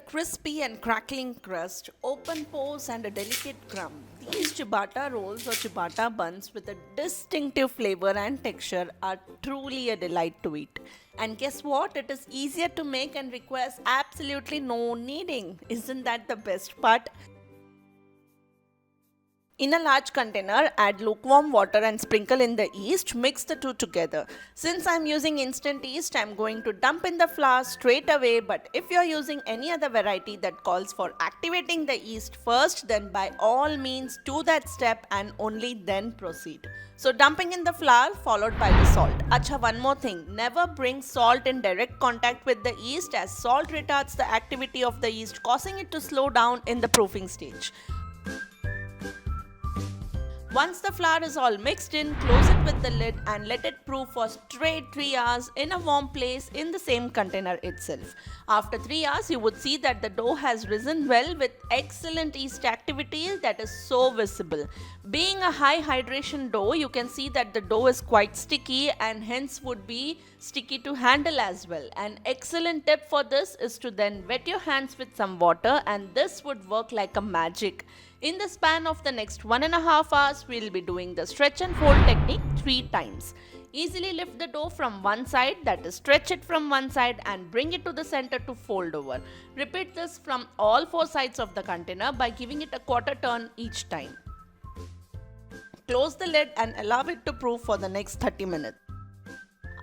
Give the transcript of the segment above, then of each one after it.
crispy and crackling crust, open pores and a delicate crumb. These ciabatta rolls or ciabatta buns with a distinctive flavor and texture are truly a delight to eat. And guess what? It is easier to make and requires absolutely no kneading. Isn't that the best part? In a large container, add lukewarm water and sprinkle in the yeast. Mix the two together. Since I'm using instant yeast, I'm going to dump in the flour straight away. But if you're using any other variety that calls for activating the yeast first, then by all means do that step and only then proceed. So dumping in the flour followed by the salt. Acha, one more thing. Never bring salt in direct contact with the yeast, as salt retards the activity of the yeast, causing it to slow down in the proofing stage. Once the flour is all mixed in, close it with the lid and let it proof for straight 3 hours in a warm place in the same container itself. After 3 hours, you would see that the dough has risen well with excellent yeast activity that is so visible. Being a high hydration dough, you can see that the dough is quite sticky and hence would be sticky to handle as well. An excellent tip for this is to then wet your hands with some water, and this would work like a magic. In the span of the next 1.5 hours, we'll be doing the stretch and fold technique 3 times. Easily lift the dough from one side, that is stretch it from one side and bring it to the center to fold over. Repeat this from all 4 sides of the container by giving it a quarter turn each time. Close the lid and allow it to proof for the next 30 minutes.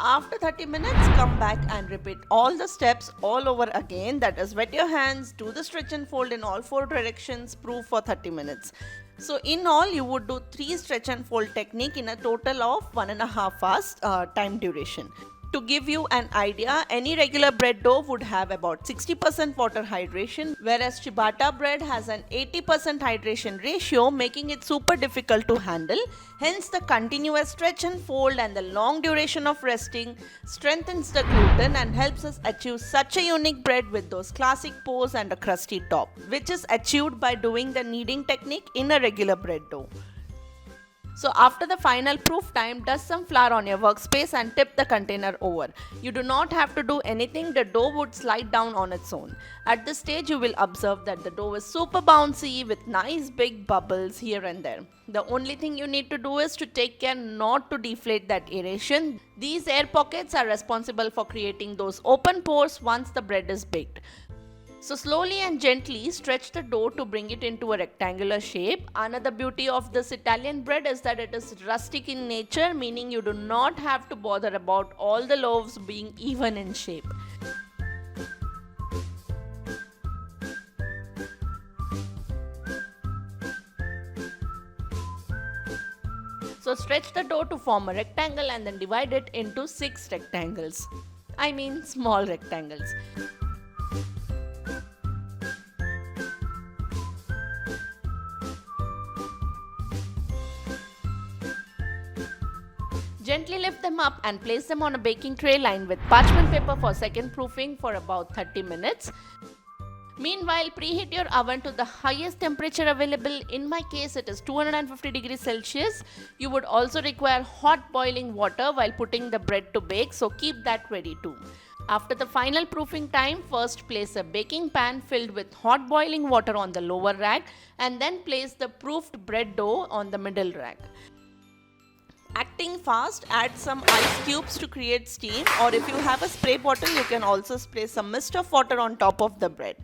After 30 minutes, come back and repeat all the steps all over again. That is, wet your hands, do the stretch and fold in all 4 directions, proof for 30 minutes. So in all, you would do 3 stretch and fold technique in a total of 1.5 hours time duration. To give you an idea, any regular bread dough would have about 60% water hydration, whereas ciabatta bread has an 80% hydration ratio, making it super difficult to handle. Hence, the continuous stretch and fold and the long duration of resting strengthens the gluten and helps us achieve such a unique bread with those classic pores and a crusty top, which is achieved by doing the kneading technique in a regular bread dough. So after the final proof time, dust some flour on your workspace and tip the container over. You do not have to do anything, the dough would slide down on its own. At this stage, you will observe that the dough is super bouncy with nice big bubbles here and there. The only thing you need to do is to take care not to deflate that aeration. These air pockets are responsible for creating those open pores once the bread is baked. So slowly and gently stretch the dough to bring it into a rectangular shape. Another beauty of this Italian bread is that it is rustic in nature, meaning you do not have to bother about all the loaves being even in shape. So stretch the dough to form a rectangle and then divide it into 6 rectangles. I mean small rectangles. Gently lift them up and place them on a baking tray lined with parchment paper for second proofing for about 30 minutes. Meanwhile, preheat your oven to the highest temperature available. In my case, it is 250 degrees Celsius. You would also require hot boiling water while putting the bread to bake, so keep that ready too. After the final proofing time, first place a baking pan filled with hot boiling water on the lower rack and then place the proofed bread dough on the middle rack. Acting fast, add some ice cubes to create steam, or if you have a spray bottle, you can also spray some mist of water on top of the bread.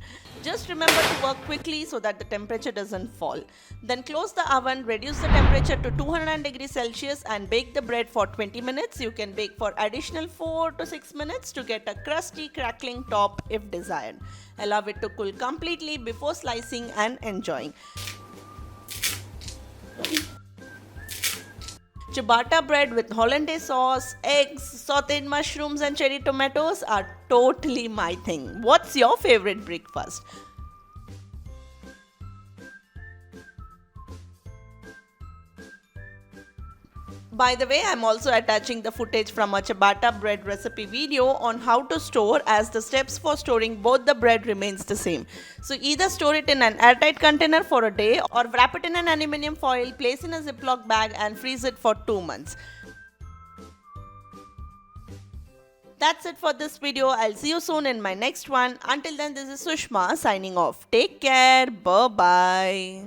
Just remember to work quickly so that the temperature doesn't fall. Then close the oven, reduce the temperature to 200 degrees Celsius and bake the bread for 20 minutes. You can bake for additional 4 to 6 minutes to get a crusty, crackling top if desired. Allow it to cool completely before slicing and enjoying. Ciabatta bread with hollandaise sauce, eggs, sauteed mushrooms and cherry tomatoes are totally my thing. What's your favorite breakfast? By the way, I'm also attaching the footage from a ciabatta bread recipe video on how to store, as the steps for storing both the bread remains the same. So either store it in an airtight container for a day or wrap it in an aluminium foil, place in a Ziploc bag and freeze it for 2 months. That's it for this video. I'll see you soon in my next one. Until then, this is Sushma signing off. Take care. Bye bye.